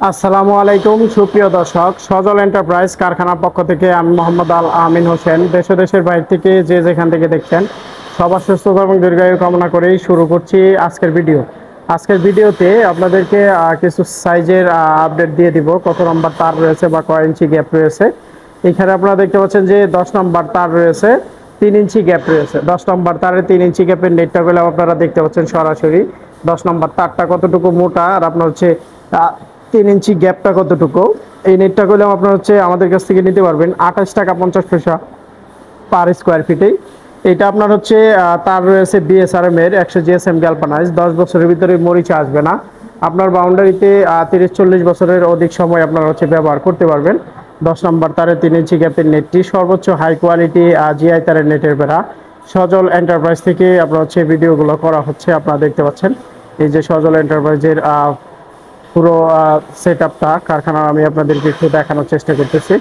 আসসালামু আলাইকুম সুপ্রিয় দর্শক, সজল এন্টারপ্রাইজ কারখানার পক্ষ থেকে আমি মোহাম্মদ আল আমিন হোসেন দেশ ও দেশের বাইরে থেকে যে যেখান থেকে দেখছেন সবার সুস্থতা এবং দীর্ঘায়ু কামনা করেই শুরু করছি আজকের ভিডিও। আজকের ভিডিওতে আপনাদেরকে কিছু সাইজের আপডেট দিয়ে দিব, কত নম্বর তার রয়েছে বা কয় ইঞ্চি গ্যাপ রয়েছে। এখানে আপনারা দেখতে পাচ্ছেন যে 10 নম্বর তার রয়েছে, 3 ইঞ্চি গ্যাপ রয়েছে। 10 নম্বর তারের 3 ইঞ্চি গ্যাপের নেটটা গুলো আপনারা দেখতে পাচ্ছেন সরাসরি। 10 নম্বর তারটা কতটুকু মোটা আর আপনার হচ্ছে 3 ইঞ্চি গ্যাপটা কতটুকু। এই নেটটা করলে আপনার হচ্ছে আমাদের কাছ থেকে নিতে পারবেন 28 টাকা 50 পয়সা পার স্কোয়ার ফিটেই। এটা আপনার হচ্ছে তার রয়েছে বিএসআরএম এর 100 জিএসএম গ্যালভানাইজ। 10 বছরের ভিতরে মরিচা আসবে না। আপনার বাউন্ডারিতে 30-40 বছরের অধিক সময় আপনারা হচ্ছে ব্যবহার করতে পারবেন। 10 নম্বর তারের 3 ইঞ্চি গ্যাপের নেটটি সর্বোচ্চ হাই কোয়ালিটি জিআই তারের নেটের বেড়া। সজল এন্টারপ্রাইজ থেকে আপনার হচ্ছে ভিডিওগুলো করা হচ্ছে, আপনারা দেখতে পাচ্ছেন। এই যে সজল এন্টারপ্রাইজের পুরো সেটআপটা কারখানার আমি আপনাদেরকে একটু দেখানোর চেষ্টা করতেছি।